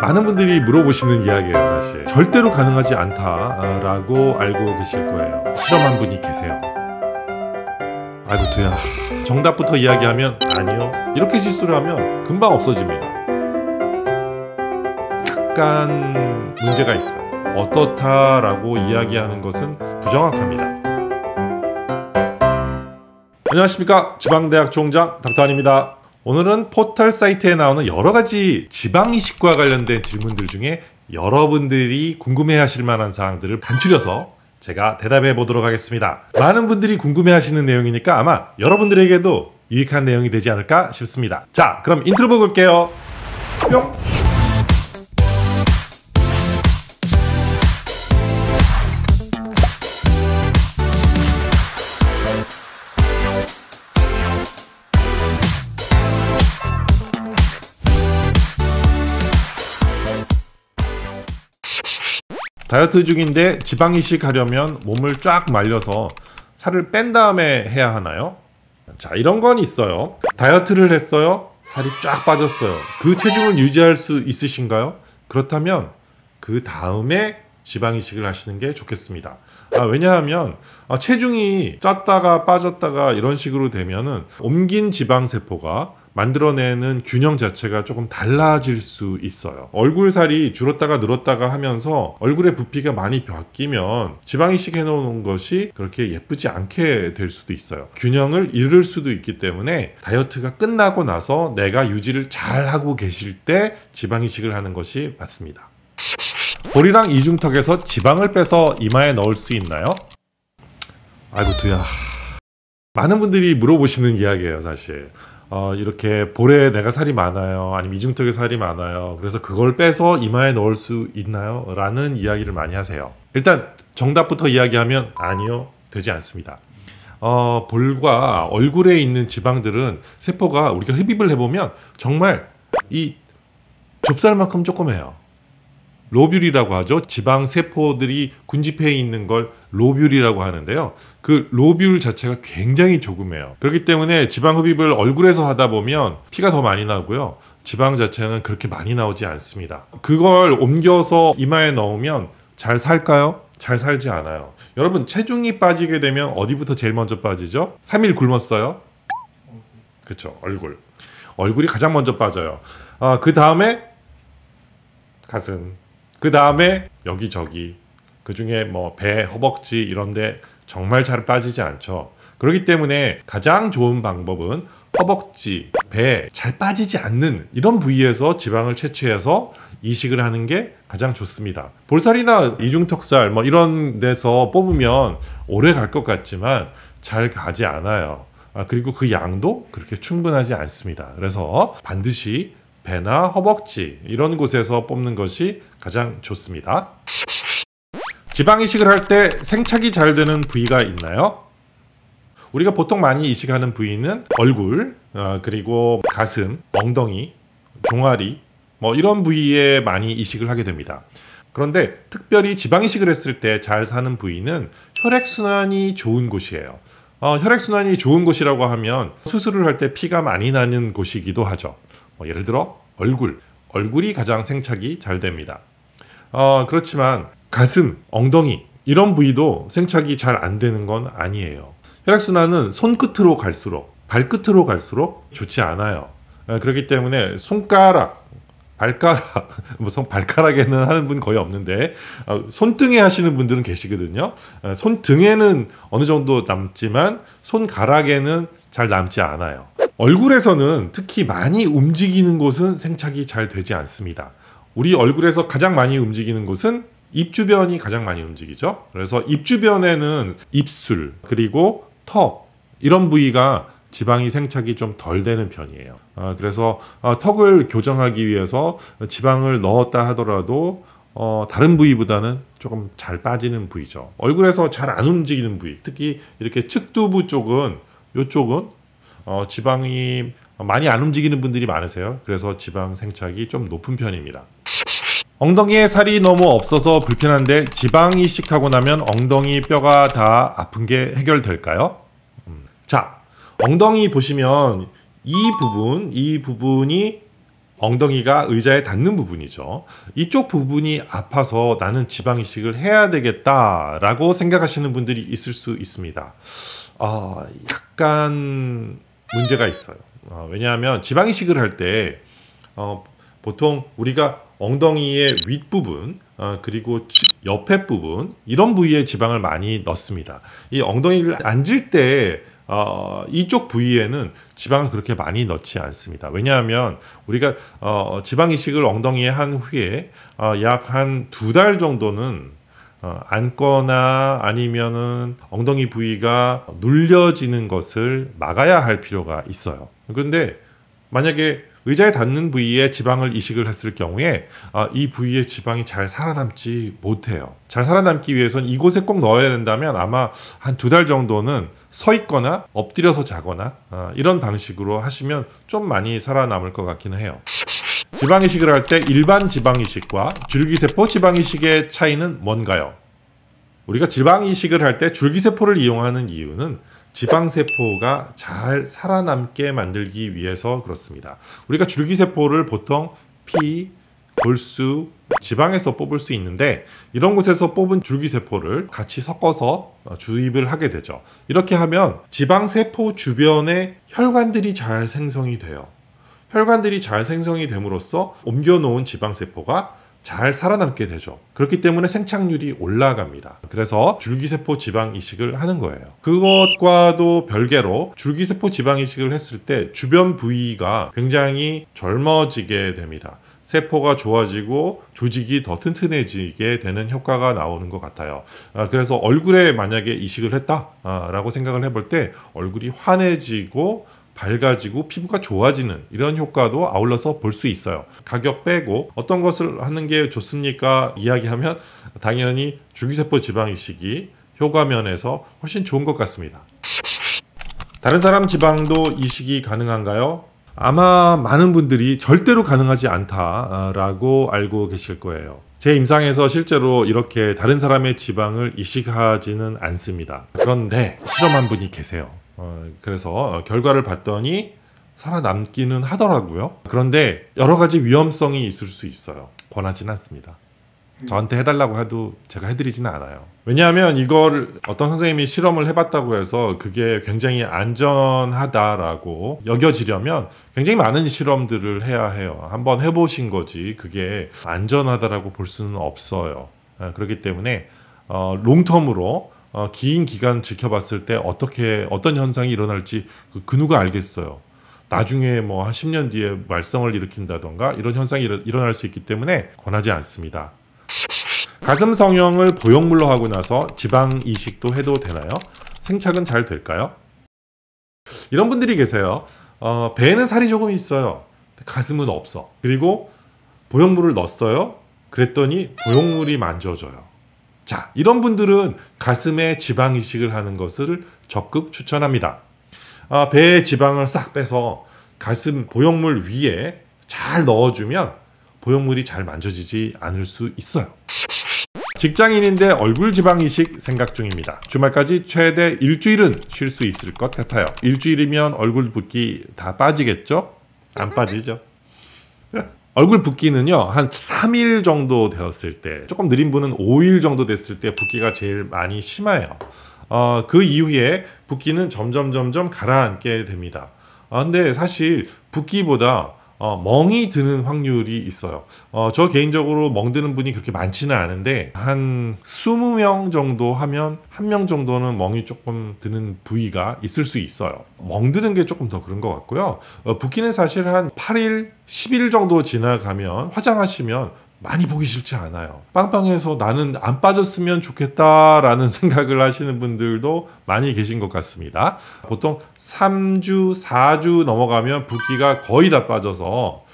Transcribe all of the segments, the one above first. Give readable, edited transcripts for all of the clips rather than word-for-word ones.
많은 분들이 물어보시는 이야기예요. 사실 절대로 가능하지 않다라고 알고 계실 거예요. 실험한 분이 계세요. 아이고 두야, 정답부터 이야기하면 아니요, 이렇게 실수를 하면 금방 없어집니다. 약간 문제가 있어요. 어떻다라고 이야기하는 것은 부정확합니다. 안녕하십니까, 지방대학 총장 닥터안입니다. 오늘은 포털 사이트에 나오는 여러가지 지방이식과 관련된 질문들 중에 여러분들이 궁금해하실 만한 사항들을 간추려서 제가 대답해 보도록 하겠습니다. 많은 분들이 궁금해하시는 내용이니까 아마 여러분들에게도 유익한 내용이 되지 않을까 싶습니다. 자, 그럼 인트로 보고 올게요. 뿅! 다이어트 중인데 지방이식 하려면 몸을 쫙 말려서 살을 뺀 다음에 해야 하나요? 자, 이런 건 있어요. 다이어트를 했어요. 살이 쫙 빠졌어요. 그 체중을 유지할 수 있으신가요? 그렇다면 그 다음에 지방이식을 하시는 게 좋겠습니다. 왜냐하면 체중이 쪘다가 빠졌다가 이런 식으로 되면은 옮긴 지방세포가 만들어내는 균형 자체가 조금 달라질 수 있어요. 얼굴 살이 줄었다가 늘었다가 하면서 얼굴의 부피가 많이 바뀌면 지방이식 해놓은 것이 그렇게 예쁘지 않게 될 수도 있어요. 균형을 잃을 수도 있기 때문에 다이어트가 끝나고 나서 내가 유지를 잘 하고 계실 때 지방이식을 하는 것이 맞습니다. 볼이랑 이중턱에서 지방을 빼서 이마에 넣을 수 있나요? 아이고 두야, 많은 분들이 물어보시는 이야기예요. 사실 이렇게 볼에 내가 살이 많아요, 아니면 이중턱에 살이 많아요, 그래서 그걸 빼서 이마에 넣을 수 있나요? 라는 이야기를 많이 하세요. 일단 정답부터 이야기하면 아니요, 되지 않습니다. 볼과 얼굴에 있는 지방들은 세포가 우리가 흡입을 해보면 정말 이 좁쌀만큼 조그매요. 로뷸이라고 하죠. 지방 세포들이 군집해 있는 걸 로뷸이라고 하는데요. 그 로뷸 자체가 굉장히 조그매요. 그렇기 때문에 지방 흡입을 얼굴에서 하다 보면 피가 더 많이 나고요. 지방 자체는 그렇게 많이 나오지 않습니다. 그걸 옮겨서 이마에 넣으면 잘 살까요? 잘 살지 않아요. 여러분, 체중이 빠지게 되면 어디부터 제일 먼저 빠지죠? 3일 굶었어요? 그렇죠, 얼굴이 가장 먼저 빠져요. 그 다음에 가슴, 그 다음에 여기저기, 그 중에 뭐 배, 허벅지 이런데 정말 잘 빠지지 않죠. 그렇기 때문에 가장 좋은 방법은 허벅지, 배 잘 빠지지 않는 이런 부위에서 지방을 채취해서 이식을 하는 게 가장 좋습니다. 볼살이나 이중턱살 뭐 이런 데서 뽑으면 오래 갈 것 같지만 잘 가지 않아요. 그리고 그 양도 그렇게 충분하지 않습니다. 그래서 반드시 배나 허벅지 이런 곳에서 뽑는 것이 가장 좋습니다. 지방이식을 할 때 생착이 잘 되는 부위가 있나요? 우리가 보통 많이 이식하는 부위는 얼굴, 그리고 가슴, 엉덩이, 종아리 뭐 이런 부위에 많이 이식을 하게 됩니다. 그런데 특별히 지방이식을 했을 때 잘 사는 부위는 혈액순환이 좋은 곳이에요. 혈액순환이 좋은 곳이라고 하면 수술을 할 때 피가 많이 나는 곳이기도 하죠. 예를 들어 얼굴이 가장 생착이 잘 됩니다. 그렇지만 가슴, 엉덩이 이런 부위도 생착이 잘 안 되는 건 아니에요. 혈액순환은 손끝으로 갈수록, 발끝으로 갈수록 좋지 않아요. 그렇기 때문에 손가락, 발가락, 발가락에는 하는 분 거의 없는데 손등에 하시는 분들은 계시거든요. 손등에는 어느 정도 남지만 손가락에는 잘 남지 않아요. 얼굴에서는 특히 많이 움직이는 곳은 생착이 잘 되지 않습니다. 우리 얼굴에서 가장 많이 움직이는 곳은 입 주변이 가장 많이 움직이죠. 그래서 입 주변에는 입술, 그리고 턱 이런 부위가 지방이 생착이 좀 덜 되는 편이에요. 그래서 턱을 교정하기 위해서 지방을 넣었다 하더라도 다른 부위보다는 조금 잘 빠지는 부위죠. 얼굴에서 잘 안 움직이는 부위, 특히 이렇게 측두부 쪽은, 이쪽은 지방이 많이 안 움직이는 분들이 많으세요. 그래서 지방 생착이 좀 높은 편입니다. 엉덩이에 살이 너무 없어서 불편한데 지방 이식하고 나면 엉덩이 뼈가 다 아픈 게 해결될까요? 자, 엉덩이 보시면 이 부분이 엉덩이가 의자에 닿는 부분이죠. 이쪽 부분이 아파서 나는 지방 이식을 해야 되겠다라고 생각하시는 분들이 있을 수 있습니다. 약간 문제가 있어요. 왜냐하면 지방 이식을 할 때 보통 우리가 엉덩이의 윗부분 그리고 옆에 부분 이런 부위에 지방을 많이 넣습니다. 이 엉덩이를 앉을 때 이쪽 부위에는 지방을 그렇게 많이 넣지 않습니다. 왜냐하면 우리가 지방 이식을 엉덩이에 한 후에 약 한 2달 정도는 앉거나 아니면은 엉덩이 부위가 눌려지는 것을 막아야 할 필요가 있어요. 그런데 만약에 의자에 닿는 부위에 지방을 이식을 했을 경우에 이 부위에 지방이 잘 살아남지 못해요. 잘 살아남기 위해서는 이곳에 꼭 넣어야 된다면 아마 한 2달 정도는 서 있거나 엎드려서 자거나 이런 방식으로 하시면 좀 많이 살아남을 것 같기는 해요. 지방 이식을 할 때 일반 지방 이식과 줄기세포 지방 이식의 차이는 뭔가요? 우리가 지방 이식을 할 때 줄기세포를 이용하는 이유는 지방세포가 잘 살아남게 만들기 위해서 그렇습니다. 우리가 줄기세포를 보통 피, 골수, 지방에서 뽑을 수 있는데 이런 곳에서 뽑은 줄기세포를 같이 섞어서 주입을 하게 되죠. 이렇게 하면 지방세포 주변에 혈관들이 잘 생성이 돼요. 혈관들이 잘 생성이 됨으로써 옮겨놓은 지방세포가 잘 살아남게 되죠. 그렇기 때문에 생착률이 올라갑니다. 그래서 줄기세포 지방 이식을 하는 거예요. 그것과도 별개로 줄기세포 지방 이식을 했을 때 주변 부위가 굉장히 젊어지게 됩니다. 세포가 좋아지고 조직이 더 튼튼해지게 되는 효과가 나오는 것 같아요. 그래서 얼굴에 만약에 이식을 했다라고 생각을 해볼 때 얼굴이 환해지고 밝아지고 피부가 좋아지는 이런 효과도 아울러서 볼 수 있어요. 가격 빼고 어떤 것을 하는 게 좋습니까? 이야기하면 당연히 줄기세포 지방 이식이 효과면에서 훨씬 좋은 것 같습니다. 다른 사람 지방도 이식이 가능한가요? 아마 많은 분들이 절대로 가능하지 않다라고 알고 계실 거예요. 제 임상에서 실제로 이렇게 다른 사람의 지방을 이식하지는 않습니다. 그런데 실험한 분이 계세요. 그래서 결과를 봤더니 살아남기는 하더라고요. 그런데 여러 가지 위험성이 있을 수 있어요. 권하지는 않습니다. 저한테 해달라고 해도 제가 해드리지는 않아요. 왜냐하면 이걸 어떤 선생님이 실험을 해봤다고 해서 그게 굉장히 안전하다라고 여겨지려면 굉장히 많은 실험들을 해야 해요. 한번 해보신 거지 그게 안전하다라고 볼 수는 없어요. 그렇기 때문에 롱텀으로 긴 기간 지켜봤을 때 어떤 현상이 일어날지 그 누가 알겠어요. 나중에 뭐 한 10년 뒤에 말썽을 일으킨다던가 이런 현상이 일어날 수 있기 때문에 권하지 않습니다. 가슴 성형을 보형물로 하고 나서 지방 이식도 해도 되나요? 생착은 잘 될까요? 이런 분들이 계세요. 배에는 살이 조금 있어요. 가슴은 없어. 그리고 보형물을 넣었어요. 그랬더니 보형물이 만져져요. 자, 이런 분들은 가슴에 지방 이식을 하는 것을 적극 추천합니다. 배에 지방을 싹 빼서 가슴 보형물 위에 잘 넣어주면 보형물이 잘 만져지지 않을 수 있어요. 직장인인데 얼굴 지방 이식 생각 중입니다. 주말까지 최대 일주일은 쉴 수 있을 것 같아요. 일주일이면 얼굴 붓기 다 빠지겠죠? 안 빠지죠? 얼굴 붓기는요 한 3일 정도 되었을 때, 조금 느린 분은 5일 정도 됐을 때 붓기가 제일 많이 심해요. 그 이후에 붓기는 점점 가라앉게 됩니다. 근데 사실 붓기보다 멍이 드는 확률이 있어요. 저 개인적으로 멍드는 분이 그렇게 많지는 않은데 한 20명 정도 하면 1명 정도는 멍이 조금 드는 부위가 있을 수 있어요. 멍드는 게 조금 더 그런 것 같고요. 붓기는 사실 한 8일, 10일 정도 지나가면 화장하시면 많이 보기 싫지 않아요. 빵빵해서 나는 안 빠졌으면 좋겠다라는 생각을 하시는 분들도 많이 계신 것 같습니다. 보통 3주, 4주 넘어가면 붓기가 거의 다 빠져서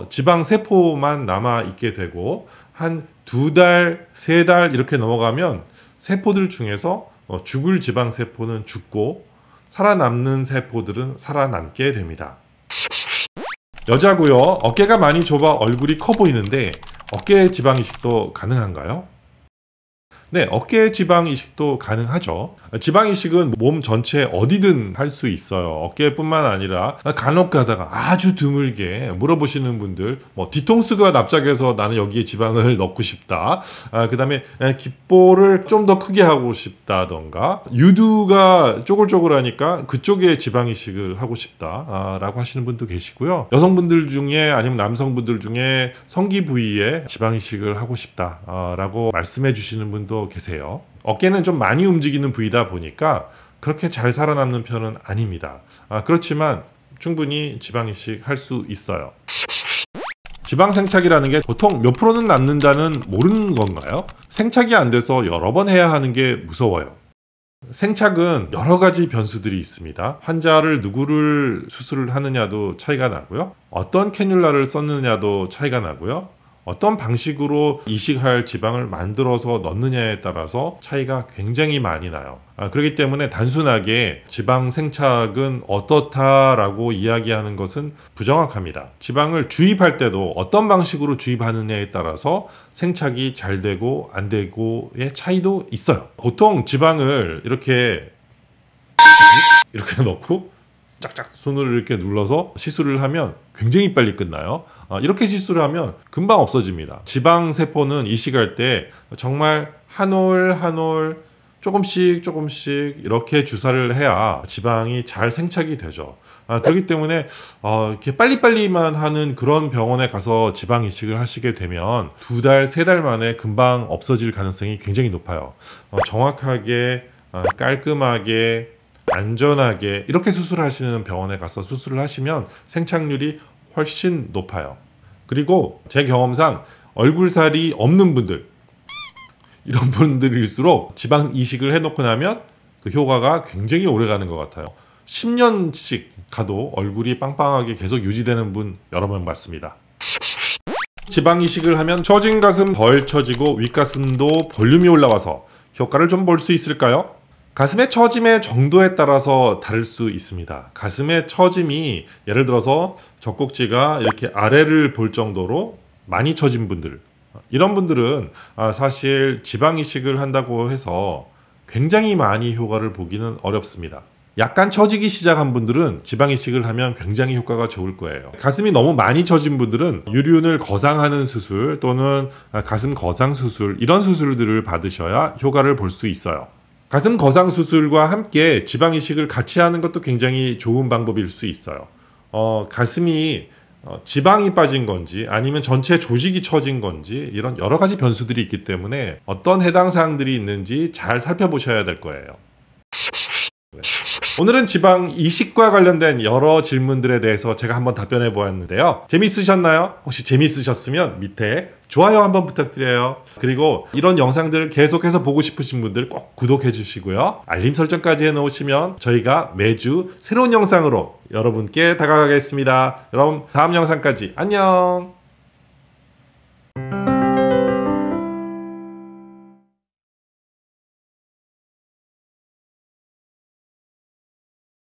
지방 세포만 남아 있게 되고 한 2달, 3달 이렇게 넘어가면 세포들 중에서 죽을 지방 세포는 죽고 살아남는 세포들은 살아남게 됩니다. 여자고요. 어깨가 많이 좁아 얼굴이 커 보이는데 어깨 지방 이식도 가능한가요? 네, 어깨 지방 이식도 가능하죠. 지방 이식은 몸 전체 어디든 할 수 있어요. 어깨뿐만 아니라 간혹 가다가 아주 드물게 물어보시는 분들, 뭐 뒤통수가 납작해서 나는 여기에 지방을 넣고 싶다. 그다음에 귓볼을 좀 더 크게 하고 싶다던가, 유두가 쪼글쪼글하니까 그쪽에 지방 이식을 하고 싶다라고 하시는 분도 계시고요. 여성분들 중에 아니면 남성분들 중에 성기 부위에 지방 이식을 하고 싶다라고 말씀해 주시는 분도 계세요. 어깨는 좀 많이 움직이는 부위다 보니까 그렇게 잘 살아남는 편은 아닙니다. 그렇지만 충분히 지방 이식 할 수 있어요. 지방 생착이라는 게 보통 몇 프로는 남는다는 모르는 건가요? 생착이 안 돼서 여러 번 해야 하는 게 무서워요. 생착은 여러 가지 변수들이 있습니다. 환자를 누구를 수술을 하느냐도 차이가 나고요. 어떤 캐뉼라를 썼느냐도 차이가 나고요. 어떤 방식으로 이식할 지방을 만들어서 넣느냐에 따라서 차이가 굉장히 많이 나요. 그렇기 때문에 단순하게 지방 생착은 어떻다라고 이야기하는 것은 부정확합니다. 지방을 주입할 때도 어떤 방식으로 주입하느냐에 따라서 생착이 잘 되고 안 되고의 차이도 있어요. 보통 지방을 이렇게 넣고 짝짝 손으로 이렇게 눌러서 시술을 하면 굉장히 빨리 끝나요. 이렇게 시술을 하면 금방 없어집니다. 지방 세포는 이식할 때 정말 한 올 한 올 조금씩 이렇게 주사를 해야 지방이 잘 생착이 되죠. 그렇기 때문에 이렇게 빨리빨리만 하는 그런 병원에 가서 지방 이식을 하시게 되면 2달, 3달 만에 금방 없어질 가능성이 굉장히 높아요. 정확하게, 깔끔하게, 안전하게 이렇게 수술하시는 병원에 가서 수술을 하시면 생착률이 훨씬 높아요. 그리고 제 경험상 얼굴살이 없는 분들, 이런 분들일수록 지방 이식을 해놓고 나면 그 효과가 굉장히 오래 가는 것 같아요. 10년씩 가도 얼굴이 빵빵하게 계속 유지되는 분 여러 명 봤습니다. 지방 이식을 하면 처진 가슴 덜 처지고 윗가슴도 볼륨이 올라와서 효과를 좀 볼 수 있을까요? 가슴의 처짐의 정도에 따라서 다를 수 있습니다. 가슴의 처짐이 예를 들어서 젖꼭지가 이렇게 아래를 볼 정도로 많이 처진 분들, 이런 분들은 사실 지방 이식을 한다고 해서 굉장히 많이 효과를 보기는 어렵습니다. 약간 처지기 시작한 분들은 지방 이식을 하면 굉장히 효과가 좋을 거예요. 가슴이 너무 많이 처진 분들은 유륜을 거상하는 수술 또는 가슴 거상 수술, 이런 수술들을 받으셔야 효과를 볼 수 있어요. 가슴 거상 수술과 함께 지방 이식을 같이 하는 것도 굉장히 좋은 방법일 수 있어요. 가슴이 지방이 빠진 건지 아니면 전체 조직이 처진 건지 이런 여러 가지 변수들이 있기 때문에 어떤 해당 사항들이 있는지 잘 살펴보셔야 될 거예요. 오늘은 지방 이식과 관련된 여러 질문들에 대해서 제가 한번 답변해 보았는데요. 재밌으셨나요? 혹시 재밌으셨으면 밑에 좋아요 한번 부탁드려요. 그리고 이런 영상들을 계속해서 보고 싶으신 분들 꼭 구독해 주시고요. 알림 설정까지 해 놓으시면 저희가 매주 새로운 영상으로 여러분께 다가가겠습니다. 여러분 다음 영상까지 안녕.